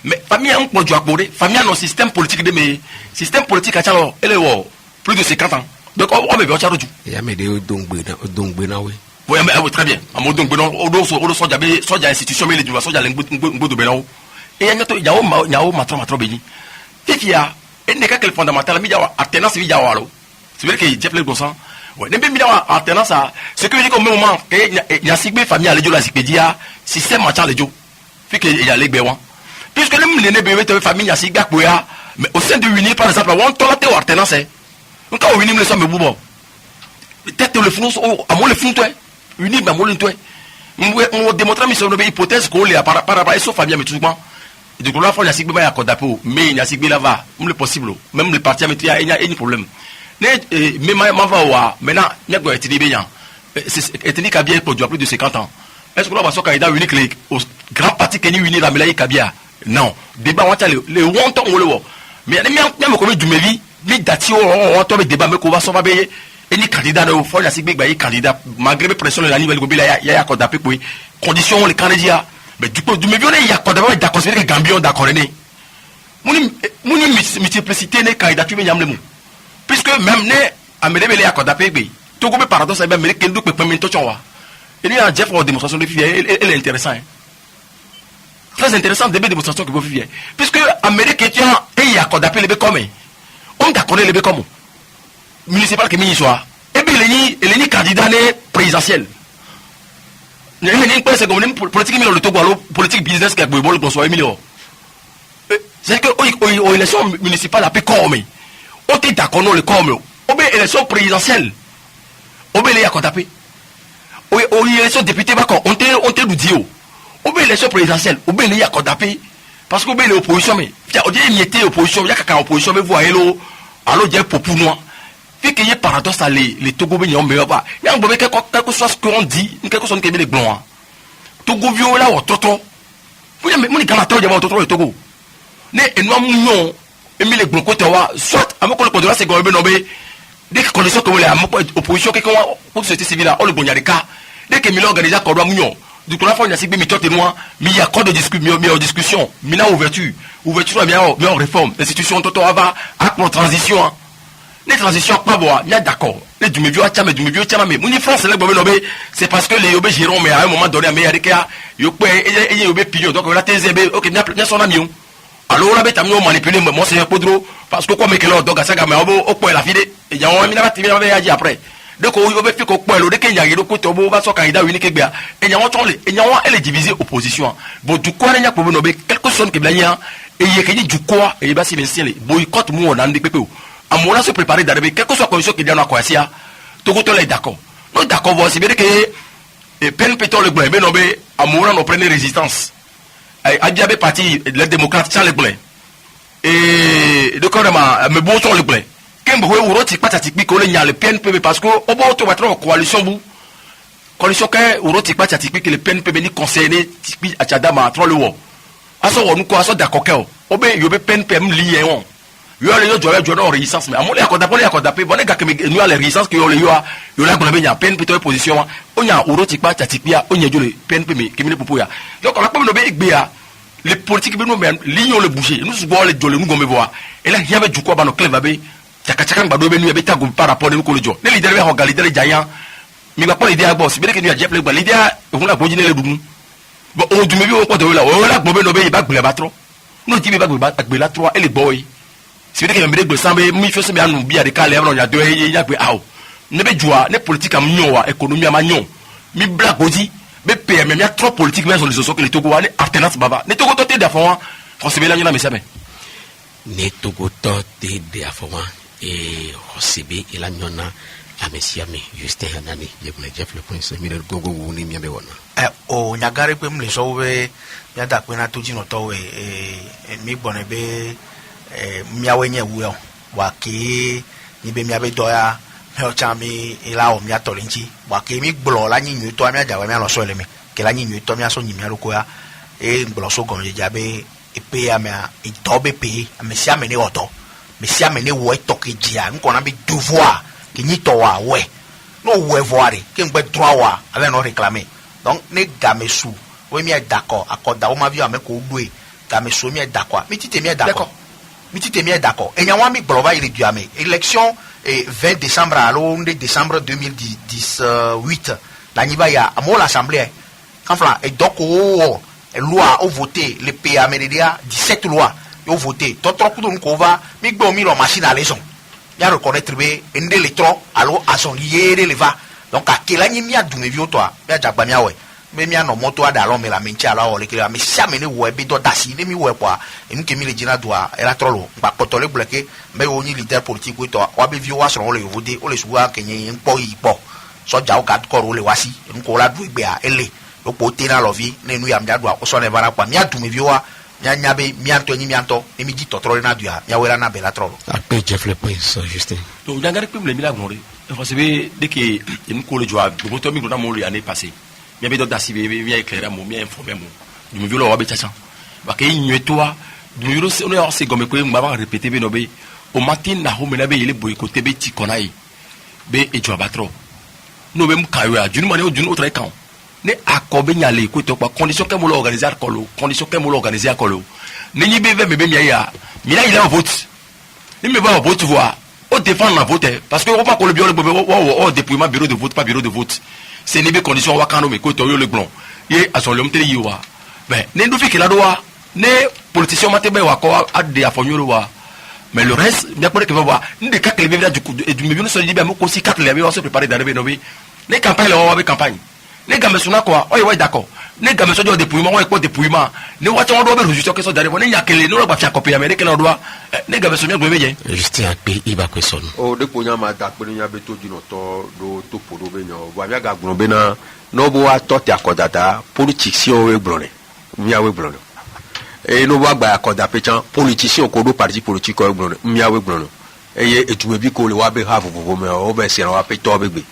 Mais famille un produit abordé, famille a un système politique de mais système politique a tchalo elle est plus de 50 ans. Donc on me veut tchalo du. Il y a mes deux donc ben oui. Oui, mais très bien. À mon donc, on soit institution, mais les gens, soit l'ingbo de Belao. Et il y a matro béni. Fifia, et n'est qu'à fondamental, mais il y a alternance, il y a walo. C'est vrai que Jeff Le Gossan, ouais, n'est pas alternance à ce que je dis comme moment, il y a signé famille à l'édio, la Zipédia, système match à l'édio. Fait qu'il y a les béwans. Puisque les nébéwés de famille à Sigak Boya, mais au sein de l'Uni, par exemple, on t'a la alternance. Donc, quand on unit les sommes, boubou. Peut-être le flou, à moi le flou, toi. Unique dans mon on démontre mais sur une hypothèse qu'on les par rapport à famille mais tout simplement du coup là faut la signer à Kodapo mais il y a signer là va le possible même le parti mais il y a un problème mais ma va maintenant il y a quoi être bien c'est ethnique a bien produit plus de 50 ans est-ce que là va so candidat unique les grand parti qui est uni la Melaye Kabia non débat on le wonton on le mais même comme du mevi ni dati on tombe débat mais qu'on va s'en va payer. Et ni candidat ne faut la signer bah candidat malgré les pressions de la niveau il y a quoi d'après quoi conditions les candidats mais du coup du me vionner il y a quoi d'abord d'accord c'est que Gambien d'accord né mon multiplicité les candidatures mais yamle puisque même né amélé il y a quoi d'après bah tout comme paradoxe c'est même que nous peut pas minto chwa il y a Jeff en démonstration de fille elle est intéressant très intéressant de démonstration que vous fille puisque Amérique et il y a quoi d'après les comme on d'accord les comme municipal que soit et puis les ni candidat présidentiel les ni pas c'est comme politique le Togo politique business que boy bon soit million c'est que au élection municipale après comme on était d'accord le comme au bien élection présidentielle au bien les a tapé au élection député ba on te du dio au bien élection présidentielle au bien les a tapé parce que au bien l'opposition mais on dit il était opposition il y a quelqu'un opposition mais vous allô alors dire pour nous fait qu'il y a paradoxe à les Togolais ont meilleur pas il y a un problème quelque chose ce qu'on dit quelque chose qui est les blancs Togo vieux là au toto vous y a mon ganato il y a au toto le Togo ne nous mignon et les blancs côté wa soit à mon collègue de là c'est gombe nobé dès que condition que vous les opposition que pour société civile là on le bon y a des cas dès que milo organiser quoi doit mignon du coup la fois il y a signé mitote noir mais il y a quoi de discussion mina ouverture bien réforme institution toto va à transition les transitions pas bon il y a d'accord les du milieu mais mon France là c'est parce que les yobé Jérôme mais à un moment donné mais il y a des cas yobé pignon donc la TZB OK bien son ami alors là bêta manipuler moi c'est Podro parce que comme que là donc ça mais au point la fide et il y a on mina va dire après donc yobé fait ko point le que il y a le côté au va so candidat unique et il y a on elle est divisée opposition bon du quoi il y a problème quelque chose que bien et il y a du quoi et bah c'est bien c'est boycott moi on a des pépé à mon se préparer d'arriver quelque soit condition qui donne à quoi c'est Togo est d'accord non d'accord c'est bien que peine pétole le blanc mais non mais à mon on prenne résistance à diabé parti les démocrates sans le blanc et de quand me bon sur le blanc quand vous voyez c'est pas typique qu'on y a le PNP parce que au bon tu vas trouver coalition vous coalition que au c'est pas typique le PNP ni conseiller typique à Tchadama trop le haut à ce on nous quoi ça d'accord au ben yo be PNP lié on yo le yo résistance mais amole akodape bon gars que nous a les résistance que yo la ko benya PNP to position on ya uroti pa tatikpia on ya jo le PNP mais kemile popo ya donc on a pas no be igbeya les politiques be no mais ligne le bouger nous se voir les jole nous gombe voir et là il y avait du quoi ba no clé be chaka ngba do be nu be ta go par rapport de ko le jo les leader be ho leader jayan mi ba ko idée agbo si be que nous a Jeff le l'idée on la bojine le dumu bon on du me bi on ko de là on la gbo be no be ba gbe ba tro no ti be ba gbe la 3 et les boy c'est vrai que me de sambe mi fait se me anu bia de kale on ya do ya pe aw ne be joa ne politique am nyon wa économie am nyon mi black odi be PM me trop politique mais sur les sociaux que les Togo wa ne alternance baba ne Togo to te da fon on se be la nyona me same ne Togo to te de afoma et Rosebe et la nyona a mesiame Justin Hanani je voulais Jeff le prince mi gogo woni mi be wona o nyagare pe mle so we ya da pe na to jino to we mi gbone be miawe nye wuyo wa ke ni be miabe doya chami ila o mia tolinchi wa ke mi gblo la nyi to amia jawa mi lo so le mi ke la nyi to mi aso nyi mi ro ya e gblo so gon je jabe e pe ya mi e to be pe me sia me ni oto me sia me ni wo to ke jia nko na bi devoir ke nyi to wa we no we voir ke ngbe droit wa avec no réclamer donc ne gamesu we mi d'accord accorda o ma vi ame ko due gamesu mi d'accord mi tite mi d'accord mi tite mi d'accord e nya wa mi gblo ba ire du ame élection et 20 décembre à l'onde décembre 2018 la niba ya à l'assemblée quand et donc loi ont voté les pays américains 17 lois ont voté tout trop de qu'on va mi gbo mi lo machine à leçon ya reconnaître be ende le trop alors à son lié les va donc à quel ani mi a du me vieux toi ya jagba mi awe me mi ano moto ada lo me la menchi ala o le kile me sia me ne wo be do dasi ne mi wo kwa enu ke mi le jina doa era trolo pa potole bloqué me o ni leader politique we to wa be vieux wa so le voter o le suwa kenye npo ipo so ja o ka ko ro le wasi enu ko la du igbe a ele lo po te na lo vi ne nu ya mja doa o so ne bara kwa mi adu me vieux wa nya nya be mi anto ni mi anto e mi di totoro na dua mi awera na be la trolo après Jeff le prince Justin donc dangare pe le mi la gonre parce que dès que enu ko le joa bo to mi na mo le année passée bien bien d'autres cibles bien éclairé mon bien informé mon du me violo wabe tchan ba ke nyu toi du yoro on est c'est comme que m'a répéter be no be au matin na ho me na be yele boycotté be ti konai be e joa batro no be mu kayo a junu mane o junu autre kan ne akobe nyale ko to pa condition que mo organiser kolo condition que mo organiser kolo ne nyi be me be mi ya mi la il a vote ni me va vote voir au défendre la vote parce que on pas ko le bio le o dépouillement bureau de vote pas bureau de vote c'est les conditions wakano me ko to yo le blon ye aso le mteli yiwa ben ne ndo fiki la doa ne politicien matebe wa ko ade afonyoro wa mais le reste bien pour que va voir ndé ka kele bevia du me vino so di bien mo ko si ka kele va se préparer d'arriver no bi ne campagne la wa be campagne ne gambe suna quoi oye ouais d'accord ne gambe so do dépouillement ouais ko dépouillement ne wa ton do be rejuster que so d'arriver ne nyakele no ba fia copie américaine no doa ne gambe so bien go be Justin akpe iba question o de ko nya ma da pe nya be to di no to do to podo be nyo wa bia ga gbon be na no bo wa to te akodada politicien we gbon mi awe gbon e no wa gba akoda pe chan politicien ko do parti politique ko gbon mi awe gbon e ye etume bi ko le wa be ha vovo me o be se wa pe to be gbe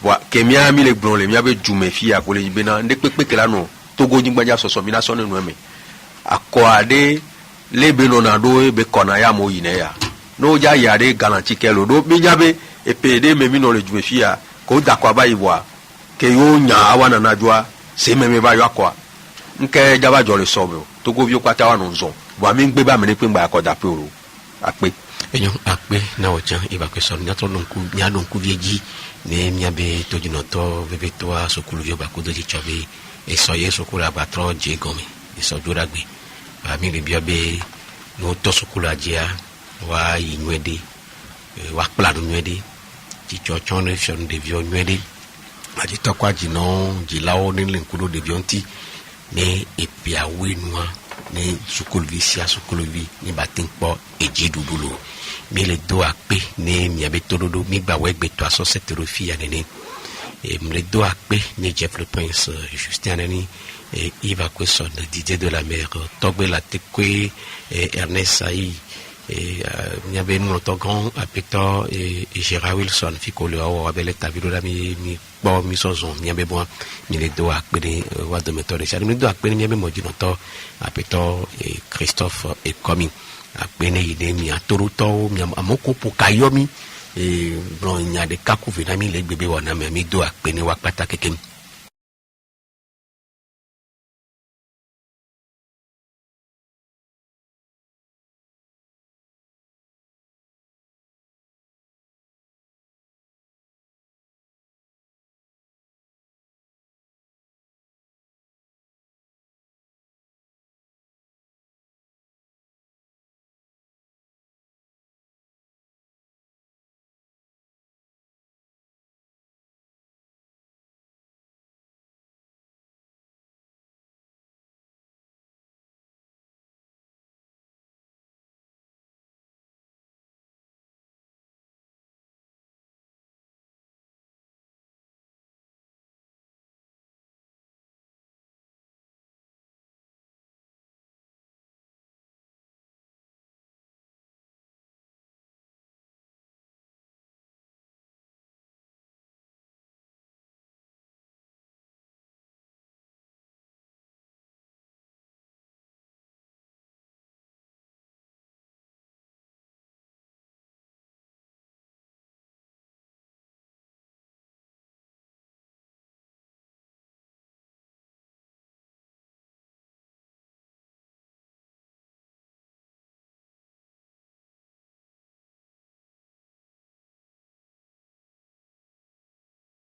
wa ke mi ami le gbon le mi abe jume fi akole be na de pepe ke la no togo jingbaja soso mi na so nenu me akode le be no na do be kona ya mo yine ya no ja ya de garanti ke lo do mi jabe e pede me mi no le jume fi ya ko da kwa ba iwa ke yo nya awana na jwa se me ba yo akwa nke jaba jo le sobe togo bi o kwata wa no nzo wa mi ngbe ba me ne pe ngba akoda pe oro ape enyo akpe na ojan iba question nya to nku nya no nku vieji ne mia be to jino to bebe to a sokulu yo ba ko do ji chobe e so ye sokulu abatro je gomi e so jura gbe ba mi le bia be no to sokulu ajia wa yinwede wa planu nwede ti chochon ne fion de vio nwede aji to kwa jino jilao ni linkudo de vionti ne epia wenua ne sokulu vi sia sokulu vi ni batin po eji dudulo mi le do akpe ne mi abe tododo mi gba we gbe to aso seterofi anene e mi le do akpe ne Jeff le prince Justin anene et Yves Question Didier de la Mer togbe la tekwe Ernest Saï et mi abe no to grand apeto et Gérard Wilson fiko le o abele tabilo la mi bon mi sozon mi abe bon mi le do akpe ne wa de méthode ça mi do akpe mi abe mo di no to apeto et Christophe et Komi akpene ide mi atoruto mi amoko pokayomi e bron nya de kaku venami le gbebe wona mi do akpene wa pata keke